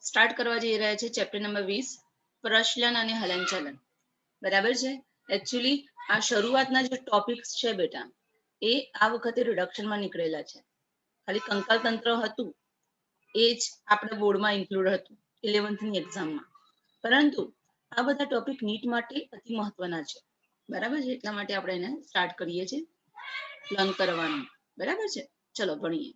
Start કરવા જઈ રહ્યા છે ચેપ્ટર નંબર 20 પ્રચલન અને હલનચલન. બરાબર છે. એકચ્યુઅલી આ શરૂઆતના જે ટોપિક્સ છે બેટા એ આ વખતે રિડક્શનમાં નીકળેલા છે. ખાલી કંકાલ તંત્ર હતું એ જ આપણે બોર્ડમાં ઇન્ક્લુડ હતું 11th ની એક્ઝામમાં, પરંતુ આ બધા ટોપિક નીટ માટે અતિ મહત્વના છે. બરાબર છે, એટલા માટે આપણે એને સ્ટાર્ટ કરીએ છીએ લર્ન કરવાનું. બરાબર છે, ચલો ભણીએ.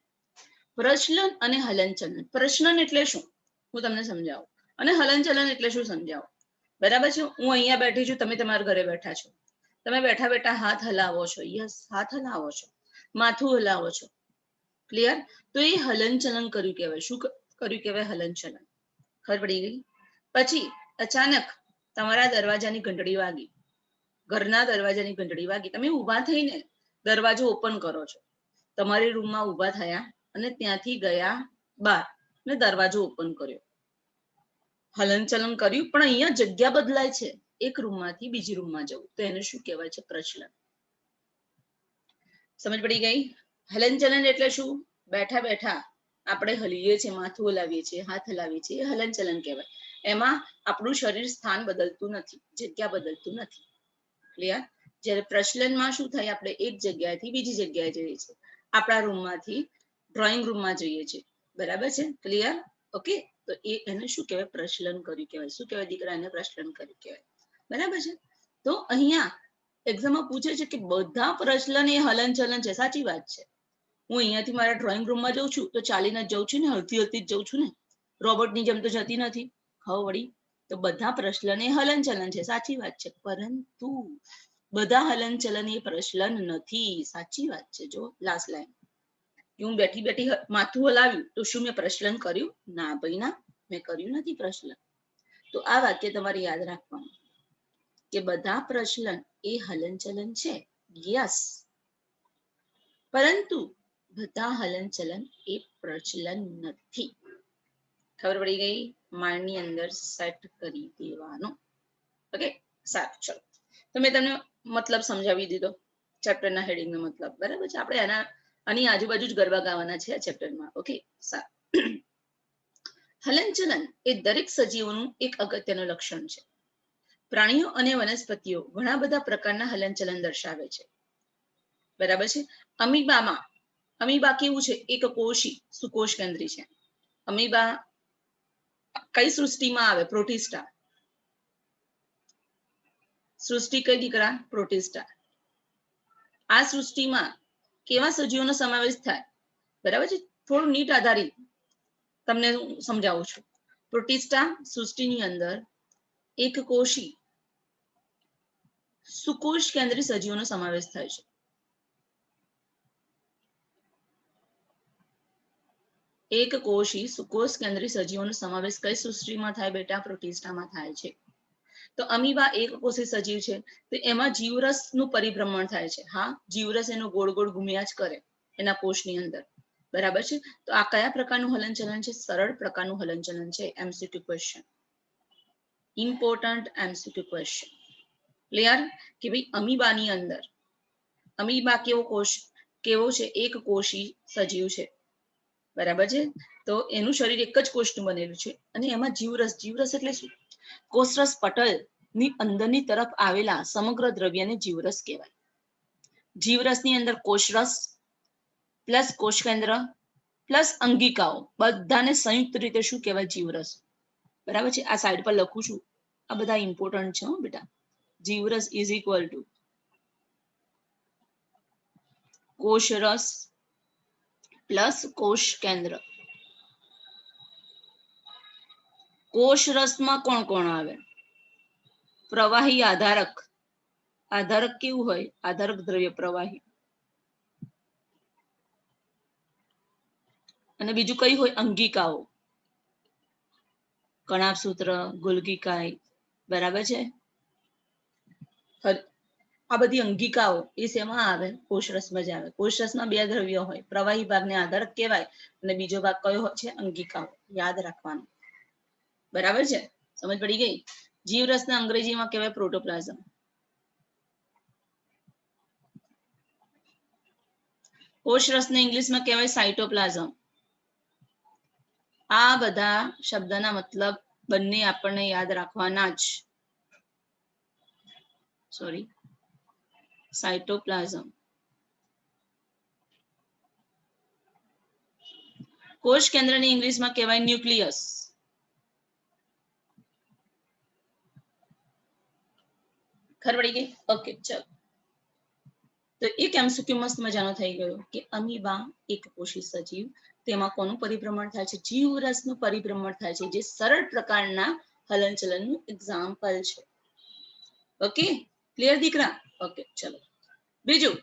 પ્રચલન અને હલનચલન. પ્રચલન એટલે શું હું તમને સમજાવું, અને હલનચલન એટલે શું સમજાવું. બરાબર છે. હું અહીંયા બેઠી છું, તમે તમારા ઘરે બેઠા છો, તમે બેઠા બેઠા હાથ હલાવો છો. યસ, હાથ હલાવો છો, માથું હલાવો છો. ક્લિયર? તો એ હલનચલન કર્યું કહેવાય. શું કર્યું કહેવાય? હલનચલન. ખબર પડી ગઈ? પછી અચાનક તમારા દરવાજાની ઘંટડી વાગી, ઘરના દરવાજાની ઘંટડી વાગી, તમે ઊભા થઈને દરવાજો ઓપન કરો છો, તમારી રૂમમાં ઊભા થયા અને ત્યાંથી ગયા બહાર ને દરવાજો ઓપન કર્યો, હલનચલન કર્યું. પણ અહીંયા જગ્યા બદલાય છે, એક રૂમમાંથી બીજી રૂમમાં જવું, તો એને શું કહેવાય છે? પ્રચલન. સમજ પડી ગઈ? હલનચલન એટલે શું? બેઠા બેઠા આપણે હલીએ છીએ, માથું હલાવીએ છીએ, હાથ હલાવીએ છીએ, એ હલનચલન કહેવાય. એમાં આપણું શરીર સ્થાન બદલતું નથી, જગ્યા બદલતું નથી. ક્લિયર? જ્યારે પ્રચલનમાં શું થાય? આપણે એક જગ્યાએથી બીજી જગ્યાએ જઈએ છીએ, આપણા રૂમમાંથી ડ્રોઈંગ રૂમમાં જઈએ છીએ. બરાબર છે? ક્લિયર? ઓકે. તો એને શું કહેવાય? પ્રચલન કર્યું કહેવાય. શું કહેવાય દીકરા? એને પ્રચલન કર્યું કહેવાય. બરાબર છે. તો અહીંયા એક્ઝામમાં પૂછે છે કે બધા પ્રચલન એ હલનચલન છે. સાચી વાત છે. હું અહીંયાથી મારા ડ્રોઈંગ રૂમમાં જઉં છું તો ચાલીને જ જઉં છું ને, હલતી હલતી જ જઉં છું ને, રોબોટની જેમ તો જતી નથી. હવે વળી તો બધા પ્રચલન એ હલનચલન છે. સાચી વાત છે. પરંતુ બધા હલનચલન એ પ્રચલન નથી. સાચી વાત છે. જો લાસ્ટ લાઈન, હું બેઠી બેઠી માથું હલાવ્યું તો શું મેં પ્રચલન કર્યું? ના ભાઈ ના, મેં કર્યું નથી પ્રચલન. તો આ વાક્ય તમારે યાદ રાખવાનું કે બધા પ્રચલન એ હલનચલન છે. યસ, પરંતુ બધા હલનચલન એ પ્રચલન નથી. ખબર પડી ગઈ? માઇન્ડની અંદર સેટ કરી દેવાનું. ઓકે, સારું. ચલો, તો મેં તમને મતલબ સમજાવી દીધો, ચેપ્ટરના હેડિંગનો મતલબ. બરાબર છે. આપણે આની આજુબાજુ જ ગરબા ગાવાના છે આ ચેપ્ટરમાં. ઓકે, સારું. હલનચલન એ દરેક સજીવોનું એક અગત્યનું લક્ષણ છે. પ્રાણીઓ અને વનસ્પતિઓ ઘણા બધા પ્રકારના હલનચલન દર્શાવે છે. બરાબર છે. અમીબા કેવું છે? એક કોષી સુકોષ કેન્દ્રી છે. અમીબા કઈ સૃષ્ટિમાં આવે? પ્રોટિસ્ટા. સૃષ્ટિ કઈ દીકરા? પ્રોટિસ્ટા. આ સૃષ્ટિમાં કેવા સજીવોનો સમાવેશ થાય? બરાબર છે. થોડું નીટ આધારિત તમને સમજાવું છું. પ્રોટિસ્ટા સૃષ્ટિની અંદર એક કોષી સુકોષ કેન્દ્રી સજીવોનો સમાવેશ થાય છે. એક કોષી સુકોષ કેન્દ્રી સજીવોનો સમાવેશ કઈ સૃષ્ટિમાં થાય બેટા? પ્રોટિસ્ટામાં થાય છે. તો અમીબા એક કોષી સજીવ છે, તો એમાં જીવરસનું પરિભ્રમણ થાય છે. હા, જીવરસ એનો ગોળ ગોળ ઘૂમ્યા જ કરે એના કોષની અંદર. બરાબર છે. તો આ કયા પ્રકારનું હલનચલન છે? સરળ પ્રકારનું હલનચલન છે. MCQ question, important MCQ question. Clear? કે ભાઈ અમીબાની અંદર, અમીબા કેવો છે? એક કોષી સજીવ છે. બરાબર છે. તો એનું શરીર એક જ કોષનું બનેલું છે અને એમાં જીવરસ એટલે શું? કોષરસ પટલ ની અંદરની તરફ આવેલા સમગ્ર દ્રવ્યને જીવરસ કહેવાય. જીવરસની અંદર કોષરસ પ્લસ કોષકેન્દ્ર પ્લસ અંગિકાઓ બધાને સંયુક્ત રીતે શું કહેવાય? જીવરસ. બરાબર છે. આ સાઈડ પર લખું છું, આ બધા ઇમ્પોર્ટન્ટ છે બેટા. જીવરસ ઇઝ ઇક્વલ ટુ કોષરસ પ્લસ કોષ કેન્દ્ર. કોષરસમાં કોણ કોણ આવે? પ્રવાહી આધારક. આધારક કેવું હોય? આધારક દ્રવ્ય પ્રવાહી. અને બીજું કઈ હોય? અંગિકાઓ, કણાભસૂત્ર, ગોલ્ગીકાય. બરાબર છે. આ બધી અંગિકાઓ એ શેમાં આવે? કોષરસમાં જ આવે. કોષરસમાં બે દ્રવ્યો હોય, પ્રવાહી ભાગને આધારક કહેવાય અને બીજો ભાગ કયો છે? અંગિકાઓ. યાદ રાખવાનું. બરાબર છે. સમજ પડી ગઈ? જીવરસને અંગ્રેજીમાં કહેવાય પ્રોટોપ્લાઝમ. કોષરસને ઇંગ્લિશમાં કહેવાય સાઇટોપ્લાઝમ. આ બધા શબ્દના મતલબ બંને આપણને યાદ રાખવાના જ. Sorry, cytoplasm. કોષ કેન્દ્રને ઇંગ્લિશમાં કહેવાય ન્યુક્લિયસ. ખબર પડી ગઈ? ઓકે, ચલો. તો એક એમસીક્યુ મસ્ત મજાનો થઈ ગયો કે અમીબા એક કોષી સજીવ, તેમાં કોનું પરિભ્રમણ થાય છે? જીવરસનું પરિભ્રમણ થાય છે, જે સરળ પ્રકારના હલનચલનનું એક્ઝામ્પલ છે. ઓકે, ક્લિયર દીકરા? ઓકે, ચલો. બીજું,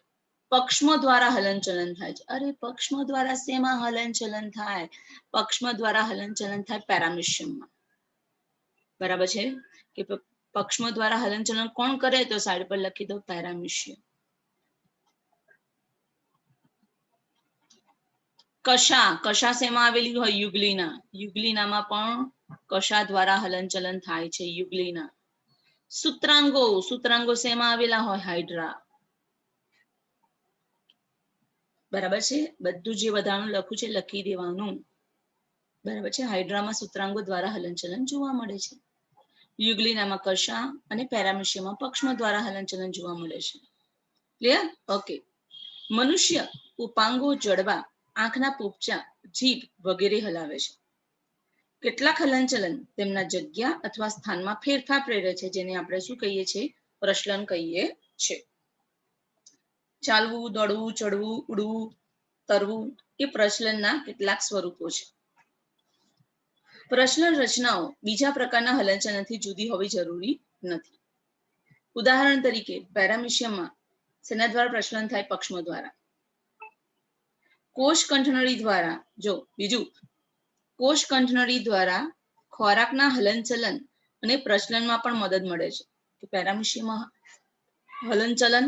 પક્ષમો દ્વારા હલનચલન થાય છે. અરે પક્ષમો દ્વારા શેમાં હલનચલન થાય? પક્ષમો દ્વારા હલનચલન થાય પેરામીશિયમમાં. બરાબર છે કે પક્ષમો દ્વારા હલનચલન કોણ કરે? તો સાઈડ પર લખી દો પેરામીશિયમ. કશા શેમાં આવેલી હોય? યુગ્લિના. યુગ્લિનામાં પણ કશા દ્વારા હલનચલન થાય છે. યુગ્લિના. સૂત્રાંગો શેમાં આવેલા હોય? હાઇડ્રા. બરાબર છે? બધું જે બધાનું લખું છે લખી દેવાનું. બરાબર છે? હાઇડ્રામાં સૂત્રાંગો દ્વારા હલનચલન જોવા મળે છે. યુગ્લિનામાં કશા અને પેરામીશિયમમાં પક્ષમો દ્વારા હલનચલન જોવા મળે છે. ક્લિયર? ઓકે. મનુષ્ય ઉપાંગો જડબા, આંખના પોપચા, જીભ વગેરે હલાવે છે. કેટલાક હલનચલન તેમના જગ્યા અથવા સ્થાનમાં ફેરફાર પ્રેરે છે, જેને આપણે શું કહીએ છીએ? પ્રચલન કહીએ છે. ચાલવું, દોડવું, ચડવું, ઉડવું, તરવું એ પ્રચલનના કેટલાક સ્વરૂપો છે. પ્રચલન રચનાઓ બીજા પ્રકારના હલનચલનથી જુદી હોવી જરૂરી નથી. ઉદાહરણ તરીકે પેરામીશિયમમાં શેના દ્વારા પ્રચલન થાય? પક્ષમો દ્વારા. કોષ કંઠનળી દ્વારા, જો બીજું, કોષ કંઠનળી દ્વારા ખોરાકના હલનચલન અને પ્રચલનમાં પણ મદદ મળે છે. કે પેરામીશિયમમાં હલનચલન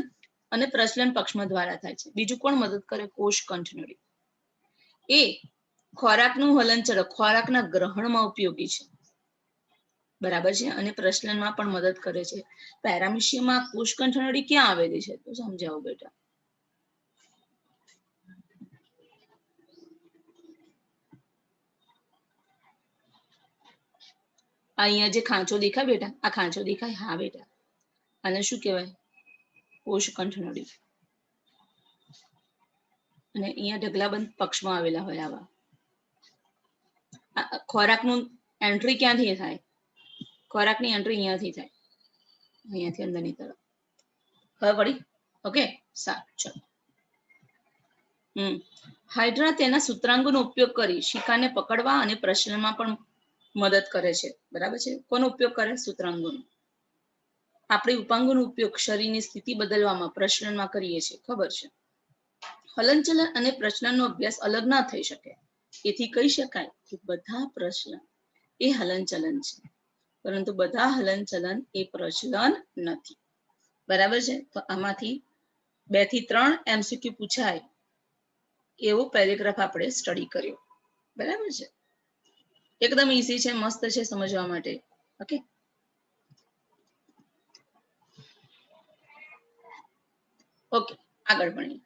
અને પ્રચલન પક્ષમો દ્વારા થાય છે. બીજું કોણ મદદ કરે? કોષ કંઠનળી. એ ખોરાકનું હલનચલન ખોરાકના ગ્રહણમાં ઉપયોગી છે. બરાબર છે? અને પ્રચલનમાં પણ મદદ કરે છે. પેરામીશિયમમાં કોષ કંઠનળી ક્યાં આવેલી છે? તો સમજાવો બેટા. અહીંયા જે ખાંચો દેખાય બેટા, આ ખાંચો દેખાય? હા બેટા. આને શું કહેવાય? કોષ કંઠનળી. અને અહીંયા ઢગલાબંધ પક્ષમાં આવેલા હોય આવા. ખોરાકનું એન્ટ્રી ક્યાંથી થાય? ખોરાકની એન્ટ્રી અહીંયાથી થાય, અહીંયાથી અંદરની તરફ. ખબર પડી? ઓકે, સારું, ચલો. હાઇડ્રા તેના સૂત્રાંગોનો ઉપયોગ કરી શિકારને પકડવા અને પ્રચલનમાં પણ મદદ કરે છે. બરાબર છે? કોનો ઉપયોગ કરે? સૂત્રાંગોનો. આપણે ઉપાંગોનો ઉપયોગ શરીરની સ્થિતિ બદલવામાં, પ્રચલનમાં કરીએ છીએ. ખબર છે? હલનચલન અને પ્રચલનનો અભ્યાસ અલગ ના થઈ શકે. એથી કહી શકાય કે બધા પ્રચલન એ હલનચલન છે, પરંતુ બધા હલનચલન એ પ્રચલન નથી. બરાબર છે? તો આમાંથી 2 થી 3 એમસીક્યુ પૂછાય એવો પેરેગ્રાફ આપણે સ્ટડી કર્યો. બરાબર છે? એકદમ ઈઝી છે, મસ્ત છે સમજવા માટે. ઓકે, ઓકે, આગળ ભણીએ.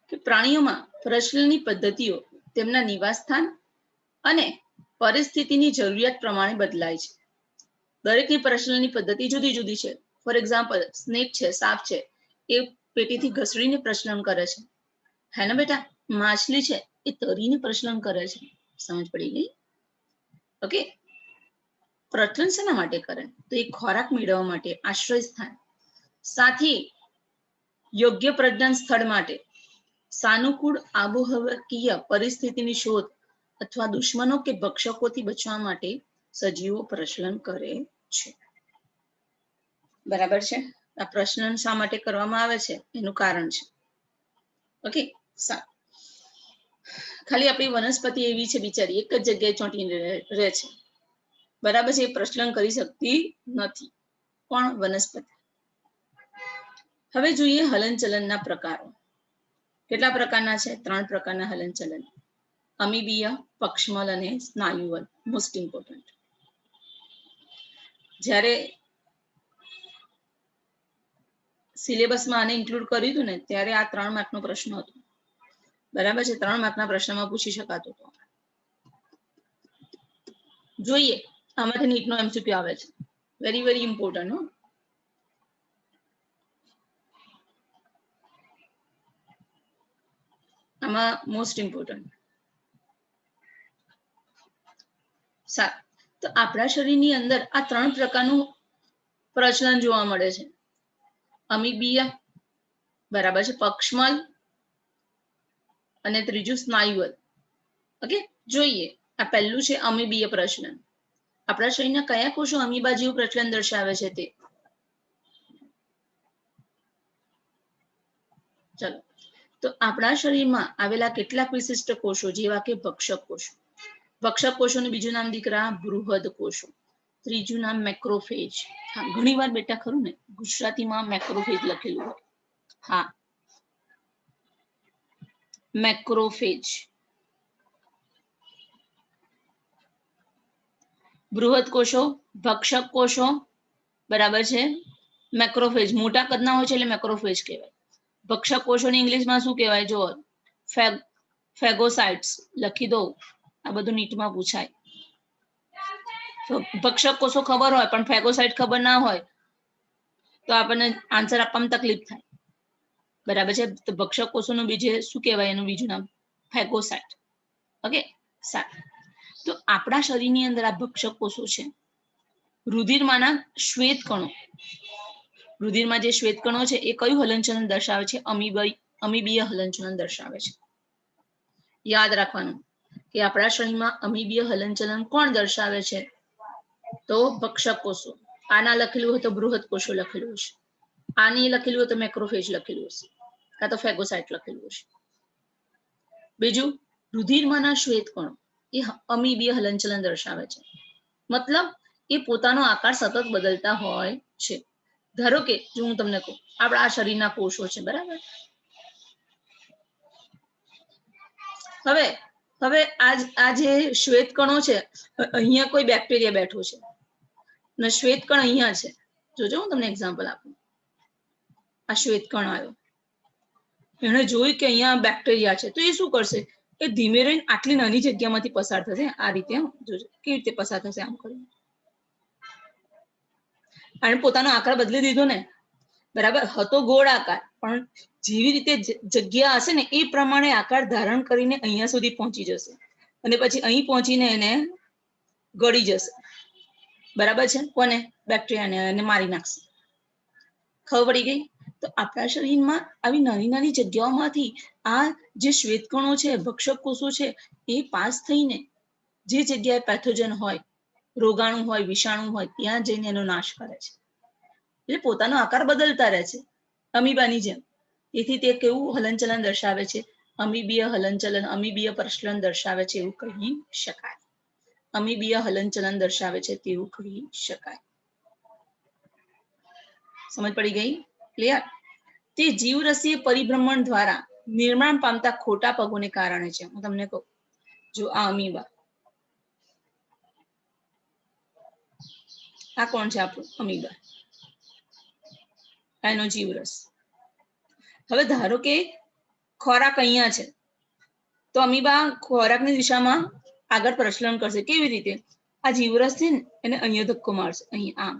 કે પ્રાણીઓમાં પ્રચલનની પદ્ધતિઓ તેમના નિવાસસ્થાન અને પરિસ્થિતિની જરૂરિયાત પ્રમાણે બદલાય છે. દરેકની પ્રચલનની પદ્ધતિ જુદી જુદી છે. ફોર એક્ઝામ્પલ, સ્નેક છે, સાપ છે, એ પેટીથી ઘસડીને પ્રચલન કરે છે. હે ને બેટા? માછલી છે, એ તરીને પ્રચલન કરે છે. સમજ પડી ગઈ? ઓકે. પ્રચલન શેના માટે કરે? તો એ ખોરાક મેળવવા માટે, આશ્રય સ્થાન, સાથે યોગ્ય પ્રજનન સ્થળ માટે, સાનુકૂળ આબોહવાકીય પરિસ્થિતિની શોધ અથવા દુશ્મનો કે ભક્ષકોથી બચવા માટે સજીવો પ્રચલન કરે છે. બરાબર છે? આ પ્રચલન શા માટે કરવામાં આવે છે એનું કારણ છે. ઓકે, સારું. ખાલી આપણી વનસ્પતિ એવી છે બિચારી, એક જ જગ્યાએ ચોંટીને રહે છે. બરાબર છે? એ પ્રચલન કરી શકતી નથી. પણ વનસ્પતિ. હવે જોઈએ હલનચલનના પ્રકારો. કેટલા પ્રકારના છે? 3 પ્રકારના હલનચલન. અમીબીય, પક્ષમલ અને સ્નાયુવલ. Most important. જ્યારે સિલેબસમાં આને ઇન્ક્લુડ કર્યું હતું ને, ત્યારે આ 3 માર્કનો પ્રશ્ન હતો. બરાબર છે, 3 માર્કના પ્રશ્નમાં પૂછી શકાતો હતો. જોઈએ આમાંથી નીટનો એમસીક્યુ આવે છે. Very very important. હો, આમાં મોસ્ટ ઇમ્પોર્ટન્ટ. સારું, તો આપણા શરીરની અંદર આ 3 પ્રકારનું પ્રચલન જોવા મળે છે. અમીબીય, બરાબર છે, પક્ષમલ અને ત્રીજું સ્નાયુવલ. ઓકે, જોઈએ આ પહેલું છે અમીબીય પ્રચલન. આપણા શરીરના કયા કોષો અમીબા જેવું પ્રચલન દર્શાવે છે તે. ચલો, તો આપણા શરીરમાં આવેલા કેટલાક વિશિષ્ટ કોષો જેવા કે ભક્ષક કોષો. ભક્ષક કોષોનું બીજું નામ દીકરા બૃહદ કોષો. ત્રીજું નામ મેક્રોફેજ. હા, ઘણી વાર બેટા ખરું ને ગુજરાતીમાં મેક્રોફેજ લખેલું હોય. હા, મેક્રોફેજ. બૃહદ કોષો, ભક્ષક કોષો, બરાબર છે. મેક્રોફેજ મોટા કદના હોય છે એટલે મેક્રોફેજ કહેવાય. ભક્ષક કોષોની ઇંગ્લિશમાં શું કહેવાય? જો ફેગોસાઇટ્સ લખી દો, આ બધું નીટમાં પૂછાય. ભક્ષક કોષો ખબર હોય પણ ફેગોસાઇટ ખબર ના હોય તો આપણને આન્સર આપવામાં તકલીફ થાય. બરાબર છે, તો ભક્ષક કોષોનું બીજે શું કહેવાય? એનું બીજું નામ ફેગોસાઇટ. ઓકે, સારું. તો આપણા શરીરની અંદર આ ભક્ષક કોષો છે. રુધિરમાંના શ્વેત કણો, રુધિરમાં જે શ્વેત કણો છે એ કયું હલનચલન દર્શાવે છે? અમીબીય હલનચલન દર્શાવે છે. યાદ રાખવાનું કે આપણા શરીરમાં અમીબીય હલનચલન કોણ દર્શાવે છે? તો ભક્ષક કોષો. આના લખેલું હોય તો બૃહદ કોષો લખેલું છે, આની લખેલું હોય તો મેક્રોફેજ લખેલું હશે, કાં તો ફેગોસાઇટ લખેલું હશે. બીજું, રુધિરમાંના શ્વેત કણો એ અમીબીય હલનચલન દર્શાવે છે. મતલબ એ પોતાનો આકાર સતત બદલતા હોય છે. ધારો કે જો હું તમને કહું, આપણા શરીરના કોષો છે, બરાબર. હવે આ જે શ્વેત કણો છે, અહીંયા કોઈ બેક્ટેરિયા બેઠો છે ને શ્વેત કણ અહીંયા છે. જોજો હું તમને એક્ઝામ્પલ આપું. આ શ્વેત કણ આવ્યો, એને જોયું કે અહીંયા બેક્ટેરિયા છે, તો એ શું કરશે? એ ધીમે રહીને આટલી નાની જગ્યામાંથી પસાર થશે. આ રીતે જોજો કેવી રીતે પસાર થશે, આમ કરીને. અને પોતાનો આકાર બદલી દીધો ને, બરાબર. હતો ગોળ આકાર, પણ જેવી રીતે જગ્યા હશે ને એ પ્રમાણે આકાર ધારણ કરીને અહીંયા સુધી પહોંચી જશે અને પછી અહીં પહોંચીને એને ગળી જશે. બરાબર છે, કોને? બેક્ટેરિયાને, એને મારી નાખશે. ખબર પડી ગઈ? તો આપણા શરીરમાં આવી નાની નાની જગ્યાઓમાંથી આ જે શ્વેતકણો છે, ભક્ષક કોષો છે, એ પાસ થઈને જે જગ્યાએ પેથોજન હોય, રોગાણુ હોય, વિષાણુ હોય, ત્યાં જઈને એનો નાશ કરે છે. એટલે પોતાનો આકાર બદલતા રહે છે અમીબાની જેમ. તેથી તે કેવું હલનચલન દર્શાવે છે? અમીબીય હલનચલન, અમીબીય પ્રચલન દર્શાવે છે એવું કહી શકાય. અમીબીય હલનચલન દર્શાવે છે તેવું કહી શકાય. સમજ પડી ગઈ? ક્લિયર? તે જીવરસીય પરિભ્રમણ દ્વારા નિર્માણ પામતા ખોટા પગોને કારણે છે. હું તમને કહું, જો આ અમીબા, આ કોણ છે? આપણું અમીબા, એનો જીવરસ. હવે ધારો કે ખોરાક અહીંયા છે, તો અમીબા ખોરાકની દિશામાં આગળ પ્રચલન કરશે. કેવી રીતે? આ જીવરસ છે ને એને અહીંયા ધક્કો મારશે, અહીં આમ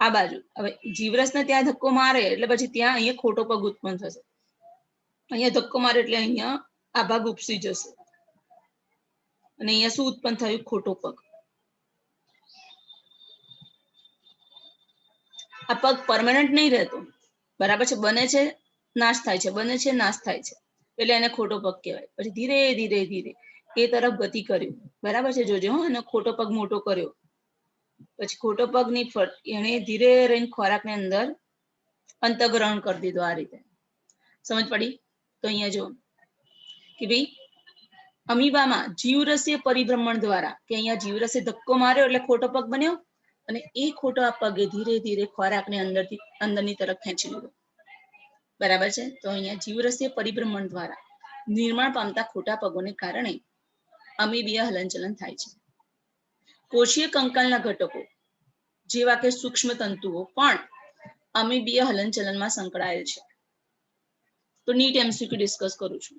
આ બાજુ. હવે જીવરસને ત્યાં ધક્કો મારે એટલે પછી ત્યાં અહીંયા ખોટો પગ ઉત્પન્ન થશે. અહીંયા ધક્કો મારે એટલે અહીંયા આ ભાગ ઉપસી જશે અને અહીંયા શું ઉત્પન્ન થયું? ખોટો પગ. આ પગ પરમાનન્ટ નહીં રહેતો, બરાબર છે. બને છે, નાશ થાય છે, બને છે, નાશ થાય છે, એટલે એને ખોટો પગ કહેવાય. પછી ધીરે ધીરે ધીરે એ તરફ ગતિ કર્યું, બરાબર છે. જોજો હો, એને ખોટો પગ મોટો કર્યો, પછી ખોટો પગ ની એને ધીરે રહીને ખોરાકની અંદર અંતગ્રહણ કરી દીધો. આ રીતે સમજ પડી? તો અહીંયા જો કે ભાઈ અમીબામાં જીવરસીય પરિભ્રમણ દ્વારા, કે અહીંયા જીવરસે ધક્કો માર્યો એટલે ખોટો પગ બન્યો અને એ ખોટા પગે ધીરે ધીરે ખોરાકને અંદરની તરફ ખેંચી લીધો. બરાબર છે. તો અહીંયા જીવરસીય પરિભ્રમણ દ્વારા નિર્માણ પામતા ખોટા પગોને કારણે અમીબીય હલનચલન થાય છે. કોષીય કંકાલના ઘટકો જેવા કે સૂક્ષ્મ તંતુઓ પણ અમીબીય હલનચલનમાં સંકળાયેલ છે. તો નીટ એમસીક્યુ ડિસ્કસ કરું છું.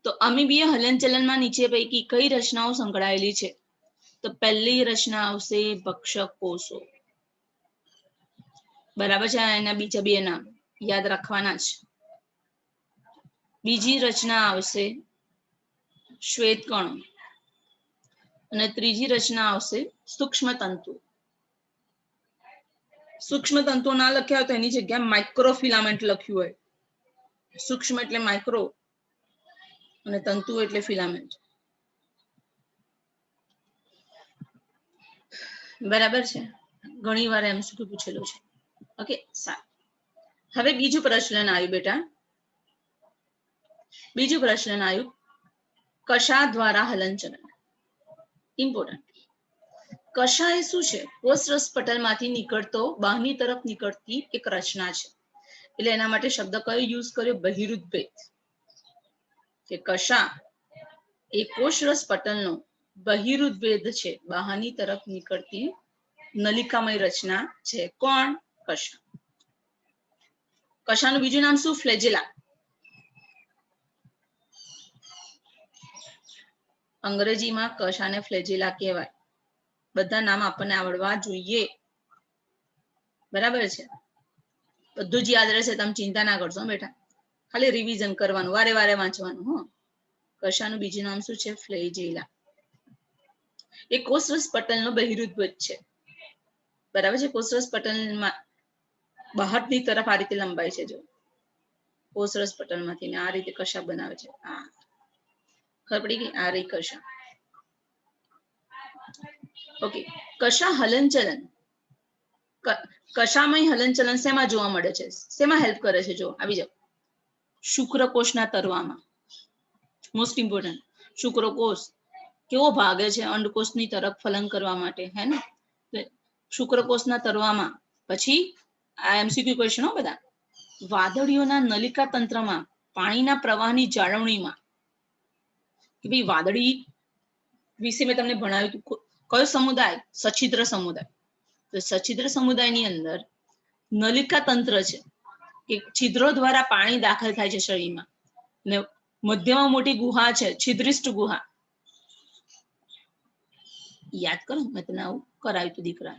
તો અમીબીય હલનચલનમાં નીચે પૈકી કઈ રચનાઓ સંકળાયેલી છે? તો પહેલી રચના આવશે ભક્ષક કોષો. બરાબર છે. એના બીજા બે નામ યાદ રાખવાના છે. બીજી રચના આવશે શ્વેતકણો અને ત્રીજી રચના આવશે સૂક્ષ્મ તંતુ. સૂક્ષ્મ તંતુ ના લખ્યા હોય તો એની જગ્યાએ માઇક્રોફિલામેન્ટ લખ્યું હોય. સૂક્ષ્મ એટલે માઇક્રો અને તંતુ એટલે ફિલામેન્ટ. બરાબર છે. ઘણી વાર એમસીક્યુ પૂછેલો છે. ઓકે, સારું. હવે બીજું પ્રશ્ન આવ્યું બેટા. બીજું પ્રશ્ન આવ્યું કશા દ્વારા હલનચલન. ઇમ્પોર્ટન્ટ. કશા એ શું છે? કોષરસ પટલમાંથી નીકળતો બહારની તરફ નીકળતી એક રચના છે. એટલે એના માટે શબ્દ કયો યુઝ કર્યો? બહિરુદ્ધ ભેદ. કે કશા એ કોષરસ પટલનો બહિરુદ્ધ ભેદ છે, બહારની તરફ નીકળતી નલિકામય રચના છે. કોણ? કશા. કશાનું બીજું નામ શું? ફ્લેજેલા. અંગ્રેજીમાં કશાને ફ્લેજેલા કહેવાય. બધા નામ આપણને આવડવા જોઈએ. બરાબર છે. બધું જ યાદ રહેશે, તમે ચિંતા ના કરશો બેટા. ખાલી રિવિઝન કરવાનું, વારે વારે વાંચવાનું. કશાનું બીજું નામ શું છે? ફ્લેજેલા. એ કોષરસ પટલનો બહિરુદ્ધ ભેદ છે. બરાબર છે. કોષરસ પટલમાં બહારની તરફ આ રીતે લંબાય છે. જો કોષરસ પટલમાંથી આ રીતે કશા બનાવે છે. ખબર પડી ગઈ? આ રહી કશા. ઓકે. કશા હલનચલન, કશામય હલનચલન શેમાં જોવા મળે છે? શેમાં હેલ્પ કરે છે? જો આવી જાવ. શુક્રકોષના તરવામાં. Most important. શુક્રકોષ કેવો ભાગે છે? અંડકોષની તરફ ફલન કરવા માટે, હે ને? શુક્રકોષના તરવામાં. પછી આ એમસીક્યુ ક્વેશ્ચન હો બધા. વાદળીઓના નલિકા તંત્રમાં પાણીના પ્રવાહની જાળવણીમાં. કે ભાઈ વાદળી વિશે મેં તમને ભણાવ્યું હતું. કયો સમુદાય? સછિદ્ર સમુદાય. તો સછિદ્ર સમુદાયની અંદર નલિકા તંત્ર છે કે છિદ્રો દ્વારા પાણી દાખલ થાય છે શરીરમાં. ને મધ્યમાં મોટી ગુહા છે, છિદ્રિષ્ટ ગુહા. યાદ કરો, મેં તને આવું કરાવ્યું હતું દીકરા.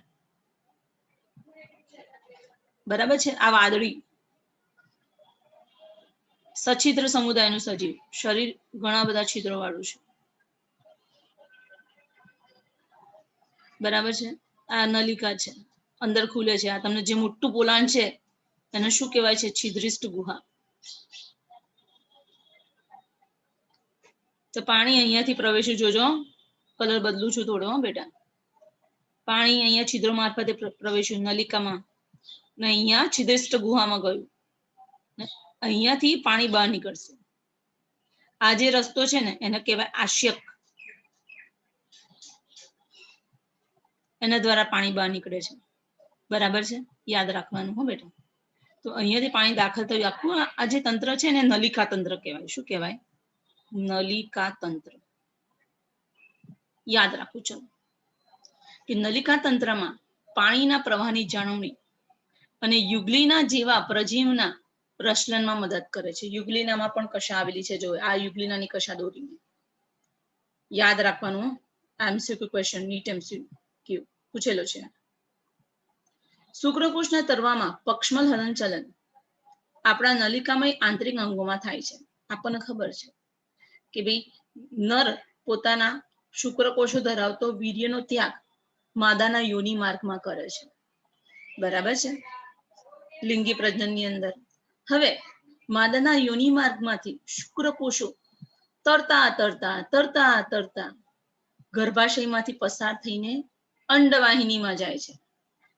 બરાબર છે. આ વાદળી સછિદ્ર સમુદાયનું સજીવ. શરીર ઘણા બધા છિદ્રો વાળું છે. બરાબર છે. આ નલિકા છે, અંદર ખુલે છે. આ તમને જે મોટું પોલાણ છે એને શું કહેવાય છે? છિદ્રિષ્ટ ગુહા. તો પાણી અહીંયાથી પ્રવેશ્યું. જોજો, કલર બદલું છું થોડો બેટા. પાણી અહીંયા છિદ્રો મારફતે પ્રવેશ્યું નલિકામાં, ને અહીંયા છિદ્રિષ્ટ ગુહામાં ગયું. અહીંયાથી પાણી બહાર નીકળશે. આ જે રસ્તો છે ને એને કહેવાય આશ્યક. એના દ્વારા પાણી બહાર નીકળે છે. બરાબર છે. યાદ રાખવાનું હો બેટા. તો અહીંયાથી પાણી દાખલ થયું. આખું આ જે તંત્ર છે ને નલિકા તંત્ર કહેવાય. શું કહેવાય? નલિકા તંત્ર. યાદ રાખવું. ચલો, કે નલિકા તંત્રમાં પાણીના પ્રવાહની જાળવણી અને યુગ્લિના જેવા પ્રજીવના પ્રસરણમાં મદદ કરે છે. યુગ્લિનામાં પણ કશા આવેલી છે. જો આ યુગ્લિનાની કશા દોરીને યાદ રાખવાનું. એમસીક્યુ ક્વેશ્ચન, નીટ એમસીક્યુ પૂછેલો છે. શુક્રકોષના તરવામાં પક્ષમલ હલનચલન આપણા નલિકામય આંતરિક અંગોમાં થાય છે. આપણને ખબર છે કે ભાઈ નર પોતાના શુક્રકોષો ધરાવતો વીર્યનો ત્યાગ માદાના યોનિ માર્ગમાં કરે છે. બરાબર છે. લિંગી પ્રજનનની અંદર. હવે માદાના યોનિ માર્ગમાંથી શુક્રકોષો તરતા તરતા તરતા તરતા ગર્ભાશયમાંથી પસાર થઈને અંડવાહિનીમાં જાય છે.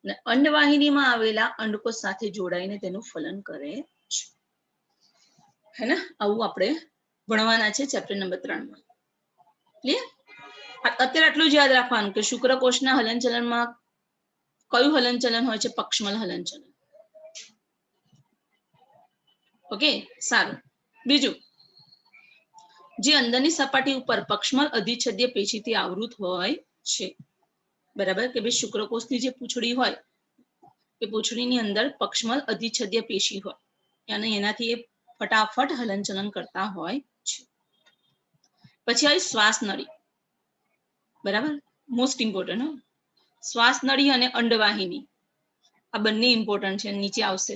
અને અંડવાહિનીમાં આવેલા અંડકોષ સાથે જોડાઈને તેનું ફલન કરે છે. હે ને? આવું આપણે ભણવાના છે ચેપ્ટર નંબર 3 માં. ક્લિયર? અત્યારે આટલું જ યાદ રાખવાનું કે શુક્રકોષના હલનચલનમાં કયું હલનચલન હોય છે? પક્ષમલ હલનચલન. ઓકે, સારું. બીજું, જે અંદરની સપાટી ઉપર પક્ષમલ અધિચ્છદીય પેશીથી આવૃત હોય છે. બરાબર? કે ભાઈ શુક્રકોષની જે પૂંછડી હોય એ પૂંછડીની અંદર પક્ષમલ અધિચ્છદીય પેશી હોય અને એનાથી એ ફટાફટ હલનચલન કરતા હોય છે. પછી આવી શ્વાસ નળી, બરાબર, મોસ્ટ ઇમ્પોર્ટન્ટ. શ્વાસ નળી અને અંડવાહિની આ બંને ઇમ્પોર્ટન્ટ છે, નીચે આવશે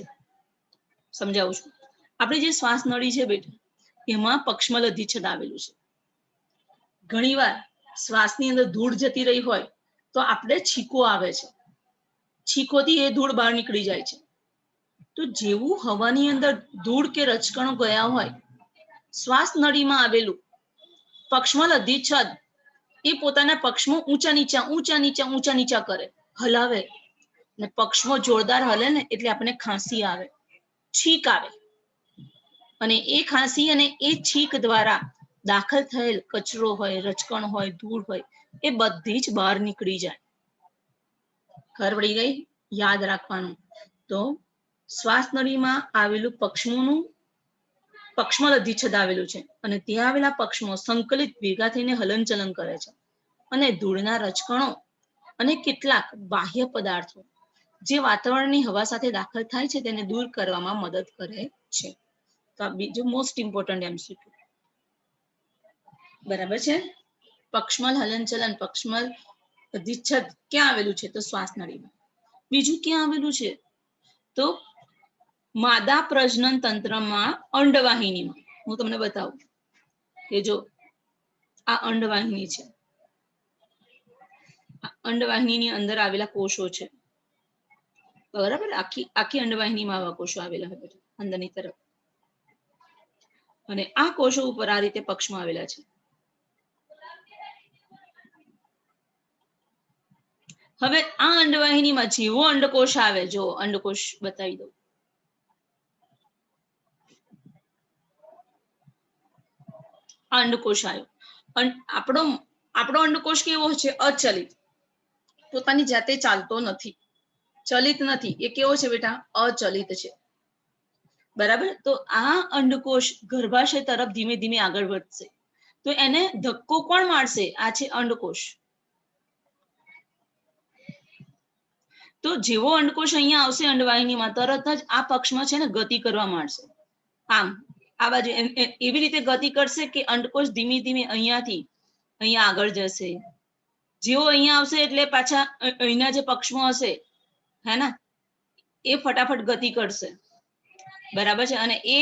સમજાવું છું. આપણે જે શ્વાસ નળી છે બેટા, એમાં પક્ષમલ અધિચ્છદ આવેલું છે. ઘણીવાર શ્વાસની અંદર ધૂળ જતી રહી હોય તો આપણે છીકો આવે છે, છીકોથી એ ધૂળ બહાર નીકળી જાય છે. તો જેવું હવાની અંદર ધૂળ કે રજકણો ગયા હોય, શ્વાસ નળીમાં આવેલું પક્ષમલ અધિચ્છદ એ પોતાના પક્ષમાં ઊંચા નીચા કરે, હલાવે, ને પક્ષમાં જોરદાર હલે ને એટલે આપણને ખાંસી આવે, છીક આવે, અને એ ખાંસી અને એ છીક દ્વારા દાખલ થયેલ કચરો હોય, રજકણ હોય, ધૂળ હોય, એ બધી જ બહાર નીકળી જાય. ખબર પડી ગઈ? યાદ રાખવાનું. તો શ્વાસ નળીમાં આવેલું પક્ષમલ અધિચ્છદ આવેલું છે, અને ત્યાં આવેલા પક્ષમો સંકલિત ભેગા થઈને હલનચલન કરે છે, અને ધૂળના રજકણો અને કેટલાક બાહ્ય પદાર્થો જે વાતાવરણની હવા સાથે દાખલ થાય છે તેને દૂર કરવામાં મદદ કરે છે. તો આ બીજું મોસ્ટ ઇમ્પોર્ટન્ટ MCQ. બરાબર છે? પક્ષમલ હલનચલન, પક્ષમલ અધિચ્છદ ક્યાં આવેલું છે? તો શ્વાસ નળીમાં. બીજું ક્યાં આવેલું છે? તો માદા પ્રજનન તંત્રમાં અંડવાહિનીમાં. હું તમને બતાવું કે જો આ અંડવાહિની છે, અંડવાહિનીની અંદર આવેલા કોષો છે, બરાબર, આખી અંડવાહિનીમાં આવા કોષો આવેલા હોય અંદરની તરફ, અને આ કોષો ઉપર આ રીતે પક્ષમાં આવેલા છે. હવે આ અંડવાહિનીમાં જેવો અંડકોષ આવે, જો અંડકોષ બતાવી દઉં, આ અંડકોષ આવ્યો. આપણો અંડકોષ કેવો છે? અચલિત, પોતાની જાતે ચાલતો નથી, ચલિત નથી. એ કેવો છે બેટા? અચલિત છે. બરાબર. તો આ અંડકોષ ગર્ભાશય તરફ ધીમે ધીમે આગળ વધશે, તો એને ધક્કો કોણ મારશે? આ છે અંડકોષ. તો જેવો અંડકોષ અહીંયા આવશે અંડવાહિનીમાં, તરત જ આ પક્ષમાં છે ને ગતિ કરવા માંડશે, આમ આ બાજુ એવી રીતે ગતિ કરશે કે અંડકોષ ધીમે ધીમે અહીંયાથી અહીંયા આગળ જશે. જેવો અહીંયા આવશે એટલે પાછા અહીંના જે પક્ષમાં હશે, હે ને, એ ફટાફટ ગતિ કરશે. બરાબર છે? અને એ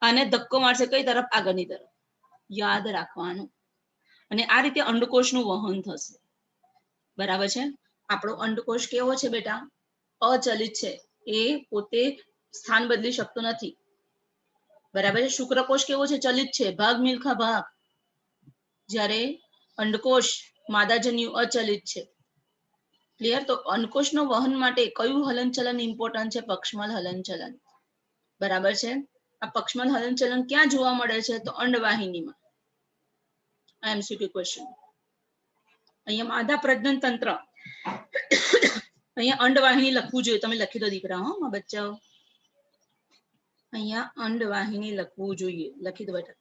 આને ધક્કો મારશે કઈ તરફ? આગળની તરફ. યાદ રાખવાનું. અને આ રીતે અંડકોષનું વહન થશે. બરાબર છે? આપણો અંડકોષ કેવો છે બેટા? અચલિત છે, એ પોતે સ્થાન બદલી શકતો નથી. બરાબર છે? શુક્રકોષ કેવો છે? ચલિત છે, ભાગ મિલ્ખા ભાગ. જ્યારે અંડકોષ માદાજન્યુ અચલિત છે. ક્લિયર? તો અંડકોષનું વહન માટે કયું હલનચલન ઇમ્પોર્ટન્ટ છે? પક્ષમલ હલનચલન. બરાબર છે? આ પક્ષમલ હલનચલન ક્યાં જોવા મળે છે? તો અંડવાહિનીમાં. MCQ question. અહીંયા માદા પ્રજનન તંત્ર, અહીંયા અંડવાહિની લખવું જોઈએ. તમે લખી દો દીકરા, હા બચ્ચાઓ. અહીંયા અંડવાહિની લખવું જોઈએ. લખી દો બેટા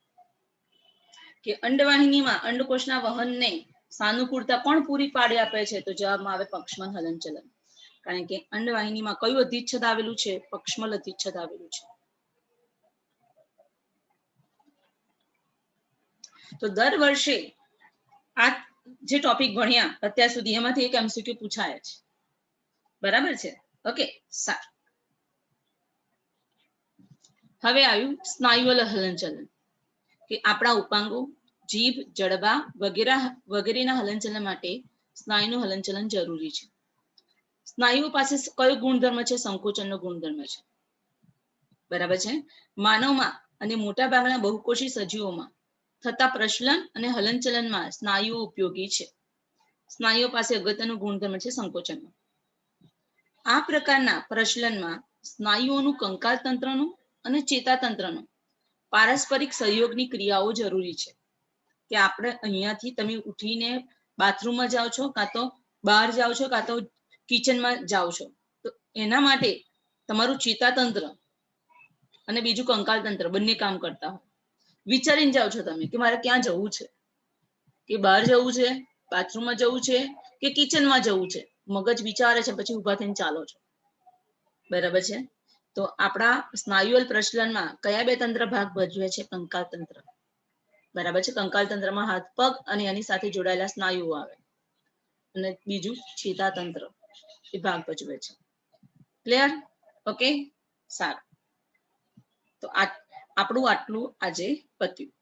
કે અંડવાહિનીમાં અંડકોષના વહનને સાનુકૂળતા કોણ પૂરી પાડી આપે છે? તો જવાબમાં આવે પક્ષમલ હલનચલન. કારણ કે અંડવાહિનીમાં કયું અધિચ્છદ આવેલું છે? પક્ષમલ અધિચ્છદ આવેલું છે. તો દર વર્ષે આ જે ટોપિક ભણ્યા અત્યાર સુધી એમાંથી એક MCQ પૂછાય છે. બરાબર છે? ઓકે, સારું. હવે આવ્યું સ્નાયુઅલ હલનચલન, કે આપણા ઉપાંગો, જીભ, જડબા વગેરેના હલનચલન માટે સ્નાયુનું હલનચલન જરૂરી છે. સ્નાયુઓ પાસે કયો ગુણધર્મ છે? સંકોચનનો ગુણધર્મ છે. બરાબર છે? માનવમાં અને મોટા ભાગના બહુકોષી સજીવોમાં થતા પ્રચલન અને હલનચલનમાં સ્નાયુઓ ઉપયોગી છે. સ્નાયુઓ પાસે અગત્યનો ગુણધર્મ છે સંકોચનનો. આ પ્રકારના પ્રચલનમાં સ્નાયુઓનું કંકાલ તંત્રનું અને ચેતાતંત્રનું પારસ્પરિક સહયોગની ક્રિયાઓ જરૂરી છે. કે આપણે અહીંયાથી તમે ઉઠીને બાથરૂમમાં જાઓ છો, કાં તો બહાર જાઓ છો, કાં તો કિચનમાં જાઓ છો, તો એના માટે તમારું ચેતાતંત્ર અને બીજું કંકાલ તંત્ર બંને કામ કરતા હોય. વિચારીને જાઓ છો તમે કે મારે ક્યાં જવું છે, કે બહાર જવું છે, બાથરૂમમાં જવું છે, કે કિચનમાં જવું છે. મગજ વિચારે છે, પછી ઉભા થઈને ચાલો છો. બરાબર છે? તો આપણા સ્નાયુઅલ પ્રચલનમાં કયા બે તંત્ર ભાગ ભજવે છે? કંકાલ તંત્ર બરાબર છે. કંકાલ તંત્રમાં હાથ પગ અને એની સાથે જોડાયેલા સ્નાયુઓ આવે. અને બીજું ચેતાતંત્ર એ ભાગ ભજવે છે. ક્લિયર? ઓકે, સારું. તો આપણું આટલું આજે પત્યું.